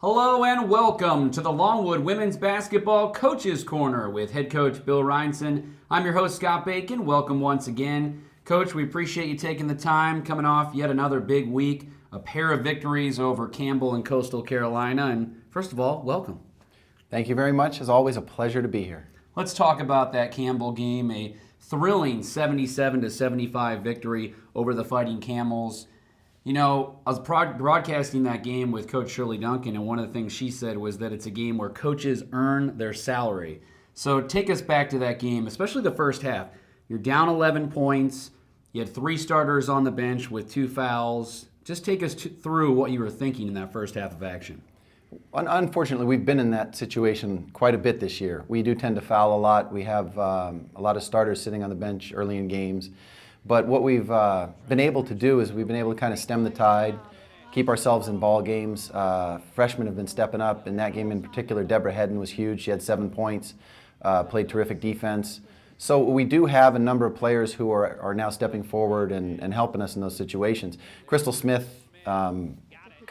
Hello and welcome to the Longwood Women's Basketball Coaches Corner with head coach Bill Reinson. I'm your host, Scott Bacon. Welcome once again. Coach, we appreciate you taking the time, coming off yet another big week, a pair of victories over Campbell and Coastal Carolina. And first of all, welcome. Thank you very much. It's always a pleasure to be here. Let's talk about that Campbell game, a thrilling 77-75 victory over the Fighting Camels. You know, I was broadcasting that game with Coach Shirley Duncan, and one of the things she said was that it's a game where coaches earn their salary. So take us back to that game, especially the first half. You're down 11 points. You had 3 starters on the bench with 2 fouls. Just take us through what you were thinking in that first half of action. Unfortunately, we've been in that situation quite a bit this year. We do tend to foul a lot. We have a lot of starters sitting on the bench early in games. But what we've been able to do is we've been able to kind of stem the tide, keep ourselves in ball games. Freshmen have been stepping up. In that game in particular, Deborah Hedden was huge. She had 7 points, played terrific defense. So we do have a number of players who are now stepping forward and helping us in those situations. Crystal Smith kind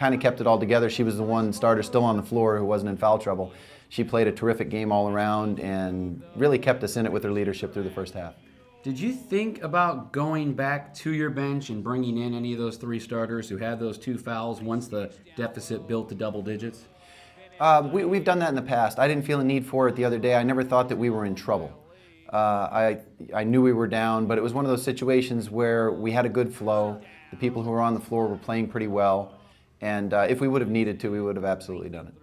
of kept it all together. She was the one starter still on the floor who wasn't in foul trouble. She played a terrific game all around and really kept us in it with her leadership through the first half. Did you think about going back to your bench and bringing in any of those 3 starters who had those 2 fouls once the deficit built to double digits? We've done that in the past. I didn't feel a need for it the other day. I never thought that we were in trouble. I knew we were down, but it was one of those situations where we had a good flow. The people who were on the floor were playing pretty well, and if we would have needed to, we would have absolutely done it.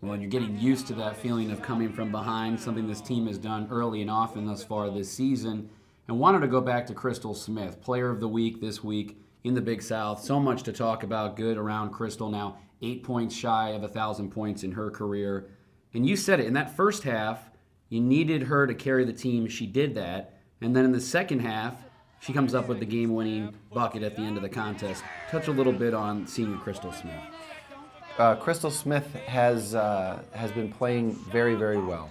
Well, and you're getting used to that feeling of coming from behind, something this team has done early and often thus far this season. And wanted to go back to Crystal Smith, Player of the Week this week in the Big South. So much to talk about good around Crystal now, 8 points shy of 1,000 points in her career. And you said it, in that first half, you needed her to carry the team. She did that. And then in the second half, she comes up with the game-winning bucket at the end of the contest. Touch a little bit on senior Crystal Smith. Crystal Smith has been playing very, very well.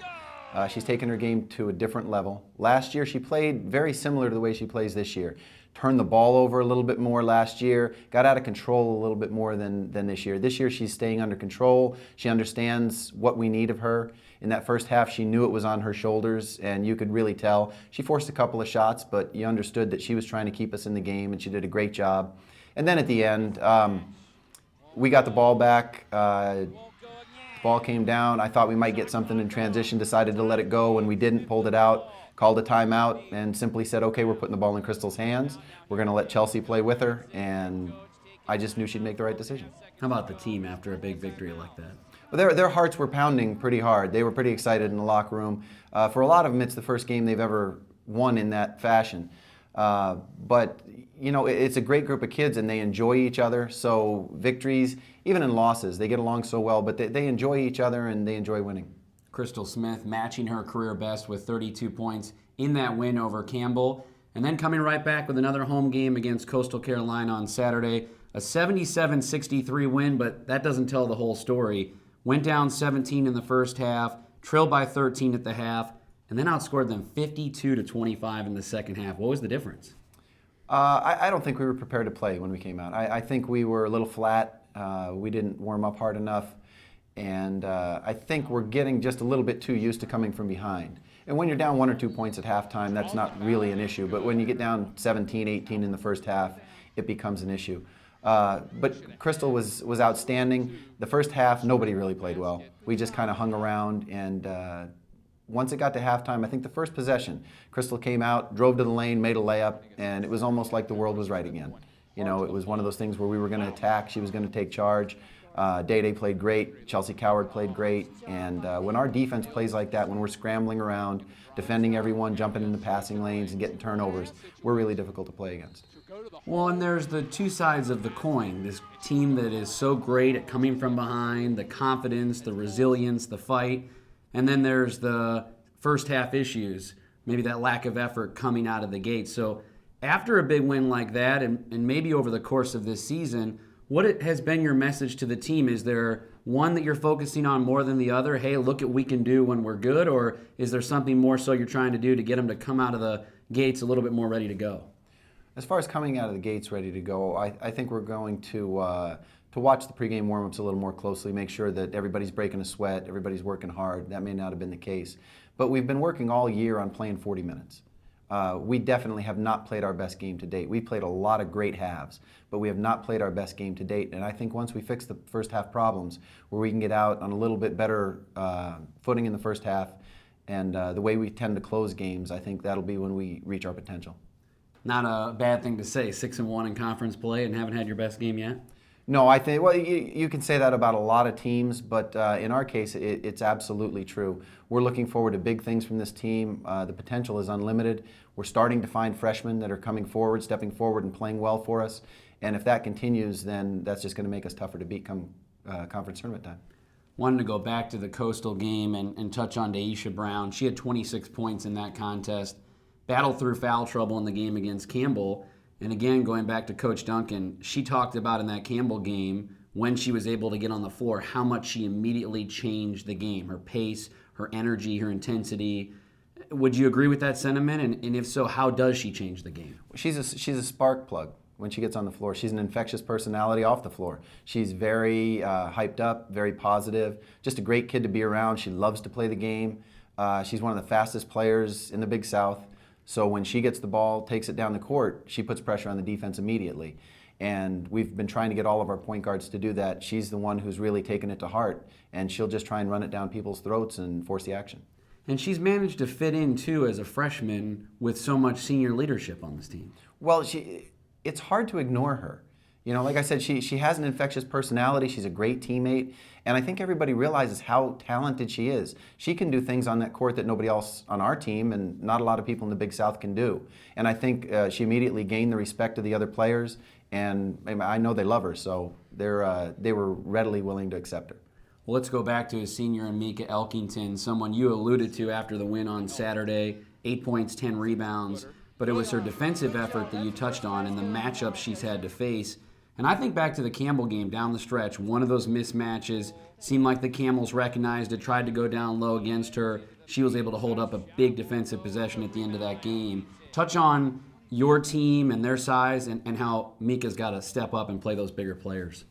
She's taken her game to a different level. Last year, she played very similar to the way she plays this year. Turned the ball over a little bit more last year, got out of control a little bit more than this year. This year, she's staying under control. She understands what we need of her. In that first half, she knew it was on her shoulders, and you could really tell. She forced a couple of shots, but you understood that she was trying to keep us in the game, and she did a great job. And then at the end, we got the ball back. Ball came down. I thought we might get something in transition, decided to let it go. When we didn't, pulled it out, called a timeout, and simply said, okay, we're putting the ball in Crystal's hands. We're going to let Chelsea play with her, and I just knew she'd make the right decision. How about the team after a big victory like that? Well, their hearts were pounding pretty hard. They were pretty excited in the locker room. For a lot of them, it's the first game they've ever won in that fashion. But, you know, it's a great group of kids, and they enjoy each other. So victories, even in losses, they get along so well, but they enjoy each other, and they enjoy winning. Crystal Smith matching her career best with 32 points in that win over Campbell, and then coming right back with another home game against Coastal Carolina on Saturday. A 77-63 win, but that doesn't tell the whole story. Went down 17 in the first half, trailed by 13 at the half, and then outscored them 52-25 in the second half. What was the difference? I don't think we were prepared to play when we came out. I think we were a little flat. We didn't warm up hard enough. And I think we're getting just a little bit too used to coming from behind. And when you're down 1 or 2 points at halftime, that's not really an issue. But when you get down 17, 18 in the first half, it becomes an issue. But Crystal was outstanding. The first half, nobody really played well. We just kind of hung around, and once it got to halftime, I think the first possession, Crystal came out, drove to the lane, made a layup, and it was almost like the world was right again. You know, it was one of those things where we were going to attack, she was going to take charge. Day played great, Chelsea Coward played great, and when our defense plays like that, when we're scrambling around, defending everyone, jumping into passing lanes and getting turnovers, we're really difficult to play against. Well, and there's the two sides of the coin. This team that is so great at coming from behind, the confidence, the resilience, the fight. And then there's the first half issues, maybe that lack of effort coming out of the gate. So after a big win like that, and maybe over the course of this season, what has been your message to the team? Is there one that you're focusing on more than the other? Hey, look at what we can do when we're good. Or is there something more so you're trying to do to get them to come out of the gates a little bit more ready to go? As far as coming out of the gates ready to go, I think we're going to to watch the pregame warm-ups a little more closely, make sure that everybody's breaking a sweat, everybody's working hard. That may not have been the case. But we've been working all year on playing 40 minutes. We definitely have not played our best game to date. We played a lot of great halves, but we have not played our best game to date. And I think once we fix the first half problems, where we can get out on a little bit better footing in the first half, and the way we tend to close games, I think that'll be when we reach our potential. Not a bad thing to say, 6-1 in conference play and haven't had your best game yet? No, I think, well, you can say that about a lot of teams, but in our case, it's absolutely true. We're looking forward to big things from this team. The potential is unlimited. We're starting to find freshmen that are coming forward, stepping forward and playing well for us. And if that continues, then that's just going to make us tougher to beat come conference tournament time. Wanted to go back to the Coastal game and touch on Dasia Brown. She had 26 points in that contest, battled through foul trouble in the game against Campbell. And again, going back to Coach Duncan, she talked about in that Campbell game, when she was able to get on the floor, how much she immediately changed the game, her pace, her energy, her intensity. Would you agree with that sentiment? And if so, how does she change the game? She's a spark plug when she gets on the floor. She's an infectious personality off the floor. She's very hyped up, very positive, just a great kid to be around. She loves to play the game. She's one of the fastest players in the Big South. So when she gets the ball, takes it down the court, she puts pressure on the defense immediately. And we've been trying to get all of our point guards to do that. She's the one who's really taken it to heart, and she'll just try and run it down people's throats and force the action. And she's managed to fit in, too, as a freshman with so much senior leadership on this team. Well, it's hard to ignore her. You know, like I said, she has an infectious personality. She's a great teammate. And I think everybody realizes how talented she is. She can do things on that court that nobody else on our team and not a lot of people in the Big South can do. And I think she immediately gained the respect of the other players. And I know they love her, so they were readily willing to accept her. Well, let's go back to a senior, Mikayla Elkington, someone you alluded to after the win on Saturday, 8 points, 10 rebounds. But it was her defensive effort that you touched on and the matchups she's had to face. And I think back to the Campbell game down the stretch, one of those mismatches, seemed like the Camels recognized it, tried to go down low against her. She was able to hold up a big defensive possession at the end of that game. Touch on your team and their size and how Mika's got to step up and play those bigger players.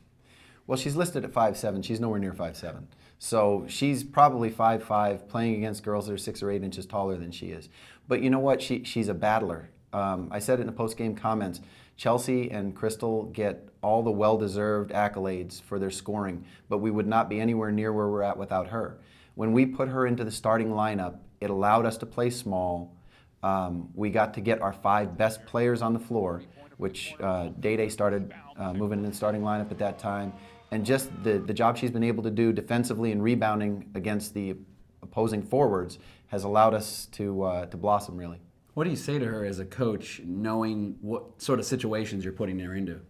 Well, she's listed at 5'7". She's nowhere near 5'7". So she's probably 5'5", playing against girls that are 6 or 8 inches taller than she is. But you know what? She's a battler. I said it in the post-game comments. Chelsea and Crystal get all the well-deserved accolades for their scoring, but we would not be anywhere near where we're at without her. When we put her into the starting lineup, it allowed us to play small. We got to get our 5 best players on the floor, which Day started moving in the starting lineup at that time. And just the job she's been able to do defensively and rebounding against the opposing forwards has allowed us to blossom, really. What do you say to her as a coach, knowing what sort of situations you're putting her into?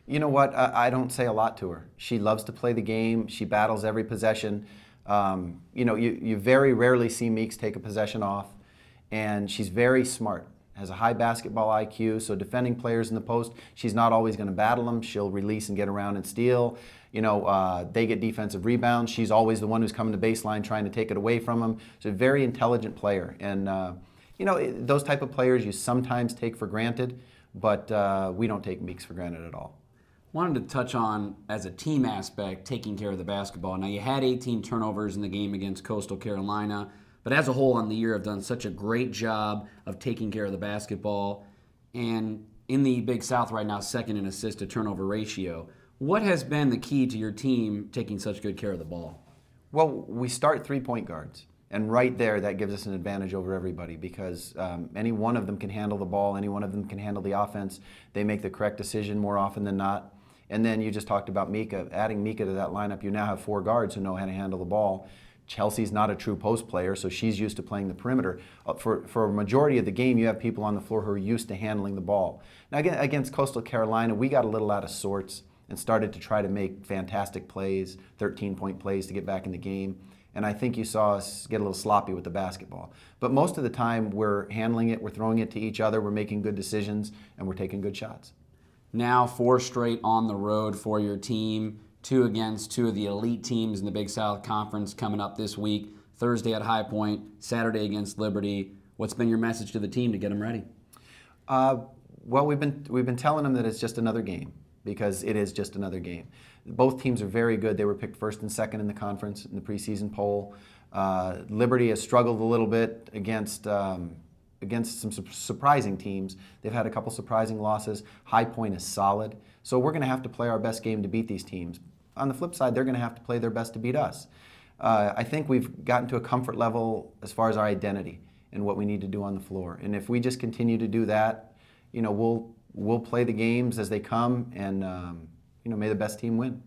You know what? I don't say a lot to her. She loves to play the game. She battles every possession. You know, you very rarely see Meeks take a possession off, and she's very smart. Has a high basketball IQ, so defending players in the post, she's not always going to battle them. She'll release and get around and steal. You know, they get defensive rebounds. She's always the one who's coming to baseline trying to take it away from them. She's a very intelligent player, and you know, those type of players you sometimes take for granted, but we don't take Meeks for granted at all. Wanted to touch on, as a team aspect, taking care of the basketball. Now, you had 18 turnovers in the game against Coastal Carolina, but as a whole on the year have done such a great job of taking care of the basketball. And in the Big South right now, second in assist to turnover ratio. What has been the key to your team taking such good care of the ball? Well, we start 3-point guards. And right there, that gives us an advantage over everybody because any one of them can handle the ball, any one of them can handle the offense. They make the correct decision more often than not. And then you just talked about Mika. Adding Mika to that lineup, you now have 4 guards who know how to handle the ball. Chelsea's not a true post player, so she's used to playing the perimeter. For a majority of the game, you have people on the floor who are used to handling the ball. Now, again, against Coastal Carolina, we got a little out of sorts and started to try to make fantastic plays, 13-point plays to get back in the game. And I think you saw us get a little sloppy with the basketball. But most of the time, we're handling it, we're throwing it to each other, we're making good decisions, and we're taking good shots. Now 4 straight on the road for your team, 2 against 2 of the elite teams in the Big South Conference coming up this week. Thursday at High Point, Saturday against Liberty. What's been your message to the team to get them ready? Well, we've been telling them that it's just another game, because it is just another game. Both teams are very good. They were picked first and second in the conference in the preseason poll. Liberty has struggled a little bit against some surprising teams. They've had a couple surprising losses. High Point is solid. So we're going to have to play our best game to beat these teams. On the flip side, they're going to have to play their best to beat us. I think we've gotten to a comfort level as far as our identity and what we need to do on the floor. And if we just continue to do that, we'll play the games as they come, and may the best team win.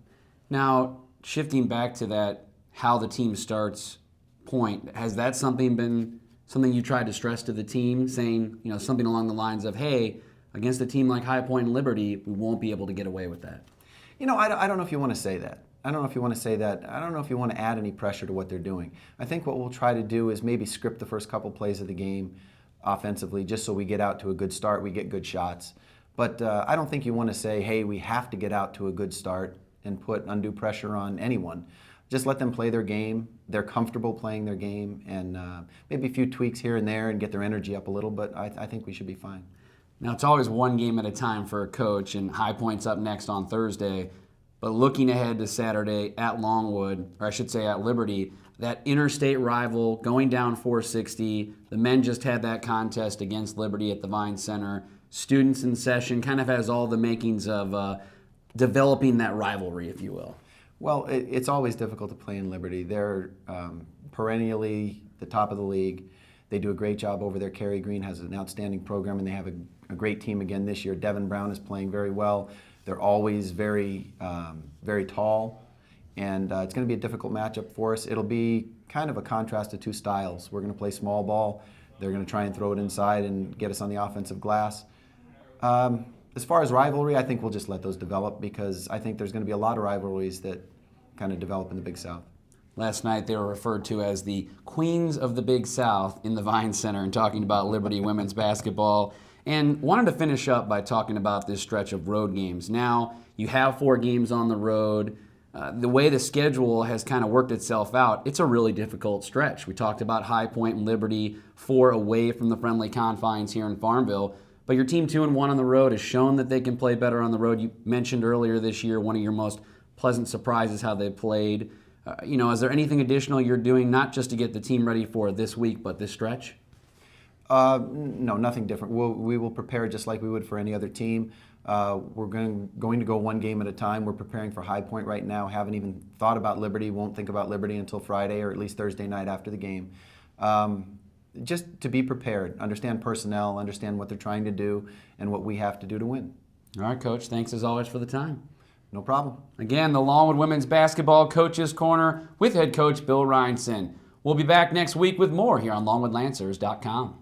Now, shifting back to that, how the team starts point, has that been something you tried to stress to the team, saying, something along the lines of, hey, against a team like High Point and Liberty, we won't be able to get away with that? I don't know if you want to say that. I don't know if you want to add any pressure to what they're doing. I think what we'll try to do is maybe script the first couple plays of the game offensively, just so we get out to a good start, we get good shots. But I don't think you want to say, hey, we have to get out to a good start and put undue pressure on anyone. Just let them play their game. They're comfortable playing their game, and maybe a few tweaks here and there and get their energy up a little, but I think we should be fine. Now, it's always one game at a time for a coach, and High Point's up next on Thursday. But looking ahead to Saturday at Longwood, or I should say at Liberty, that interstate rival going down 460. The men just had that contest against Liberty at the Vine Center. Students in session, kind of has all the makings of developing that rivalry, if you will. Well, it's always difficult to play in Liberty. They're perennially the top of the league. They do a great job over there. Carrie Green has an outstanding program, and they have a great team again this year. Devin Brown is playing very well. They're always very, very tall, and it's going to be a difficult matchup for us. It'll be kind of a contrast to two styles. We're going to play small ball. They're going to try and throw it inside and get us on the offensive glass. As far as rivalry, I think we'll just let those develop, because I think there's going to be a lot of rivalries that kind of develop in the Big South. Last night they were referred to as the Queens of the Big South in the Vine Center, and talking about Liberty women's basketball. And wanted to finish up by talking about this stretch of road games. Now, you have 4 games on the road. The way the schedule has kind of worked itself out, it's a really difficult stretch. We talked about High Point and Liberty, 4 away from the friendly confines here in Farmville. But your team 2-1 on the road has shown that they can play better on the road. You mentioned earlier this year one of your most pleasant surprises how they played. Is there anything additional you're doing, not just to get the team ready for this week, but this stretch? No, nothing different. We will prepare just like we would for any other team. We're going to go one game at a time. We're preparing for High Point right now. Haven't even thought about Liberty. Won't think about Liberty until Friday, or at least Thursday night after the game. Just to be prepared, understand personnel, understand what they're trying to do, and what we have to do to win. All right, Coach. Thanks as always for the time. No problem. Again, the Longwood Women's Basketball Coaches Corner with head coach Bill Reinson. We'll be back next week with more here on LongwoodLancers.com.